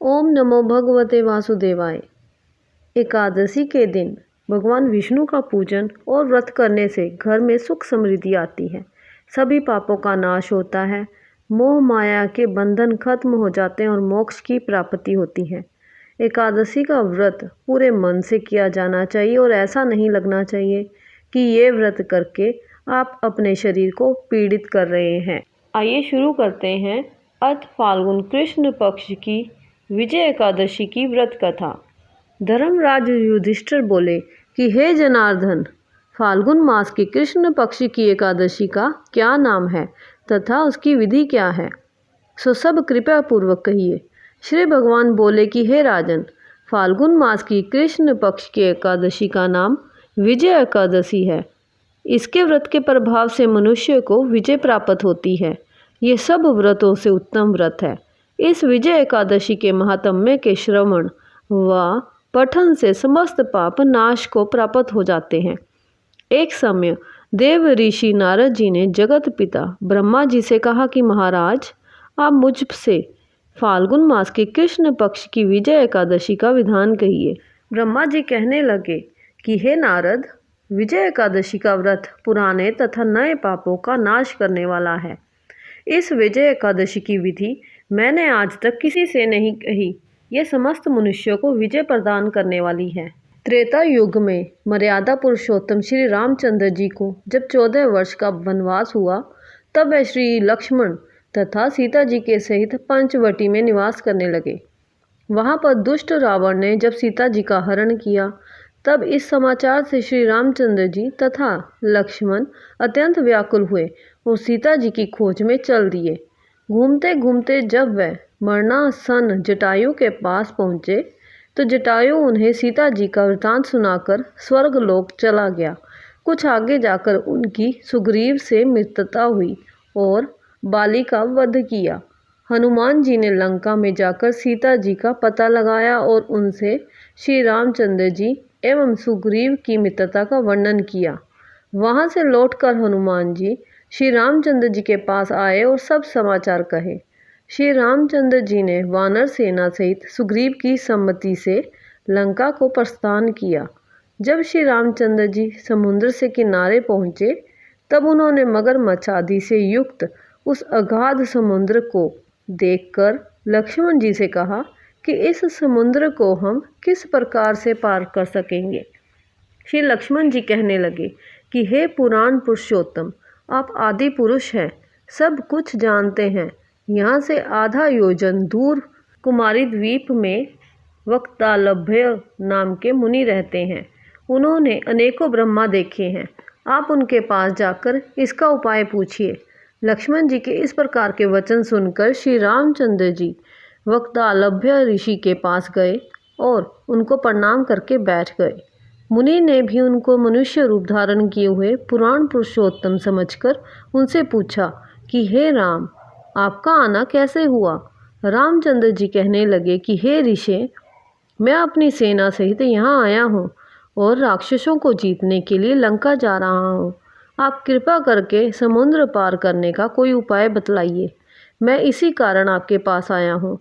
ओम नमो भगवते वासुदेवाय। एकादशी के दिन भगवान विष्णु का पूजन और व्रत करने से घर में सुख समृद्धि आती है, सभी पापों का नाश होता है, मोह माया के बंधन खत्म हो जाते हैं और मोक्ष की प्राप्ति होती है। एकादशी का व्रत पूरे मन से किया जाना चाहिए और ऐसा नहीं लगना चाहिए कि ये व्रत करके आप अपने शरीर को पीड़ित कर रहे हैं। आइए शुरू करते हैं अथ फाल्गुन कृष्ण पक्ष की विजय एकादशी की व्रत कथा। धर्मराज युधिष्ठिर बोले कि हे जनार्दन, फाल्गुन मास की कृष्ण पक्ष की एकादशी का क्या नाम है तथा उसकी विधि क्या है, सो सब कृपया पूर्वक कहिए। श्री भगवान बोले कि हे राजन, फाल्गुन मास की कृष्ण पक्ष की एकादशी का नाम विजय एकादशी है। इसके व्रत के प्रभाव से मनुष्य को विजय प्राप्त होती है। ये सब व्रतों से उत्तम व्रत है। इस विजय एकादशी के महात्म्य के श्रवण व पठन से समस्त पाप नाश को प्राप्त हो जाते हैं। एक समय देव ऋषि नारद जी ने जगत पिता ब्रह्मा जी से कहा कि महाराज, आप मुझसे फाल्गुन मास के कृष्ण पक्ष की विजय एकादशी का विधान कहिए। ब्रह्मा जी कहने लगे कि हे नारद, विजय एकादशी का व्रत पुराने तथा नए पापों का नाश करने वाला है। इस विजय एकादशी की विधि मैंने आज तक किसी से नहीं कही। यह समस्त मनुष्यों को विजय प्रदान करने वाली है। त्रेता युग में मर्यादा पुरुषोत्तम श्री रामचंद्र जी को जब 14 वर्ष का वनवास हुआ, तब वह श्री लक्ष्मण तथा सीता जी के सहित पंचवटी में निवास करने लगे। वहां पर दुष्ट रावण ने जब सीता जी का हरण किया, तब इस समाचार से श्री रामचंद्र जी तथा लक्ष्मण अत्यंत व्याकुल हुए और सीता जी की खोज में चल दिए। घूमते घूमते जब वह मरणासन जटायु के पास पहुँचे, तो जटायु उन्हें सीता जी का वृतांत सुनाकर स्वर्गलोक चला गया। कुछ आगे जाकर उनकी सुग्रीव से मित्रता हुई और बाली का वध किया। हनुमान जी ने लंका में जाकर सीता जी का पता लगाया और उनसे श्री रामचंद्र जी एवं सुग्रीव की मित्रता का वर्णन किया। वहां से लौटकर हनुमान जी श्री रामचंद्र जी के पास आए और सब समाचार कहे। श्री रामचंद्र जी ने वानर सेना सहित सुग्रीव की सम्मति से लंका को प्रस्थान किया। जब श्री रामचंद्र जी समुद्र से किनारे पहुँचे, तब उन्होंने मगरमच्छ आदि से युक्त उस अगाध समुद्र को देखकर लक्ष्मण जी से कहा कि इस समुद्र को हम किस प्रकार से पार कर सकेंगे। श्री लक्ष्मण जी कहने लगे कि हे पुराण पुरुषोत्तम, आप आदि पुरुष हैं, सब कुछ जानते हैं। यहाँ से आधा योजन दूर कुमारी द्वीप में वक्तालभ्य नाम के मुनि रहते हैं। उन्होंने अनेकों ब्रह्मा देखे हैं। आप उनके पास जाकर इसका उपाय पूछिए। लक्ष्मण जी के इस प्रकार के वचन सुनकर श्री रामचंद्र जी वक्तालभ्य ऋषि के पास गए और उनको प्रणाम करके बैठ गए। मुनि ने भी उनको मनुष्य रूप धारण किए हुए पुराण पुरुषोत्तम समझकर उनसे पूछा कि हे राम, आपका आना कैसे हुआ। रामचंद्र जी कहने लगे कि हे ऋषि, मैं अपनी सेना सहित यहाँ आया हूँ और राक्षसों को जीतने के लिए लंका जा रहा हूँ। आप कृपा करके समुद्र पार करने का कोई उपाय बतलाइए। मैं इसी कारण आपके पास आया हूँ।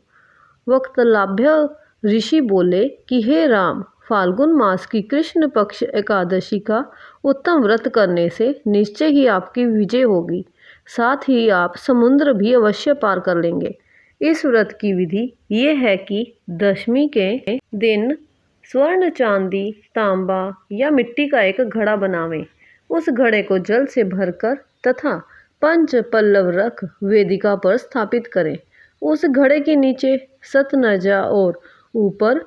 वक्तलाभ्य ऋषि बोले कि हे राम, फाल्गुन मास की कृष्ण पक्ष एकादशी का उत्तम व्रत करने से निश्चय ही आपकी विजय होगी, साथ ही आप समुद्र भी अवश्य पार कर लेंगे। इस व्रत की विधि ये है कि दशमी के दिन स्वर्ण, चांदी, तांबा या मिट्टी का एक घड़ा बनावें। उस घड़े को जल से भरकर तथा पंच पल्लव रख वेदिका पर स्थापित करें। उस घड़े के नीचे सतनजा और ऊपर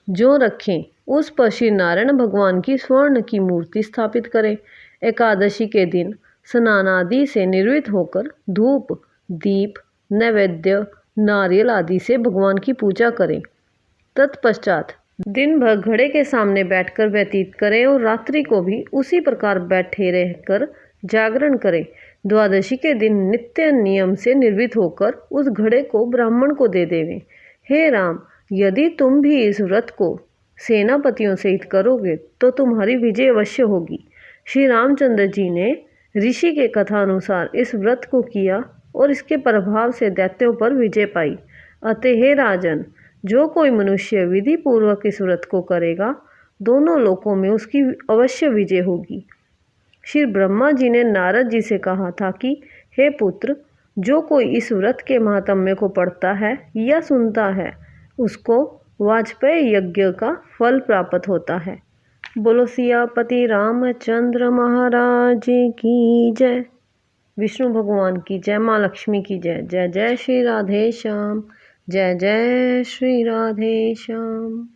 जौ रखें। उस पर श्री नारायण भगवान की स्वर्ण की मूर्ति स्थापित करें। एकादशी के दिन स्नान आदि से निर्वृत्त होकर धूप, दीप, नैवेद्य, नारियल आदि से भगवान की पूजा करें। तत्पश्चात दिन भर घड़े के सामने बैठकर व्यतीत करें और रात्रि को भी उसी प्रकार बैठे रहकर जागरण करें। द्वादशी के दिन नित्य नियम से निर्वृत्त होकर उस घड़े को ब्राह्मण को दे देवें। हे राम, यदि तुम भी इस व्रत को सेनापतियों सहित करोगे तो तुम्हारी विजय अवश्य होगी। श्री रामचंद्र जी ने ऋषि के कथा अनुसार इस व्रत को किया और इसके प्रभाव से दैत्यों पर विजय पाई। अतः हे राजन, जो कोई मनुष्य विधि पूर्वक इस व्रत को करेगा, दोनों लोकों में उसकी अवश्य विजय होगी। श्री ब्रह्मा जी ने नारद जी से कहा था कि हे पुत्र, जो कोई इस व्रत के महात्म्य को पढ़ता है या सुनता है, उसको वाजपेयी यज्ञ का फल प्राप्त होता है। बोलो सियापति रामचंद्र महाराज की जय। विष्णु भगवान की जय, माँ लक्ष्मी की जय। जय जय श्री राधे श्याम, जय जय श्री राधे श्याम।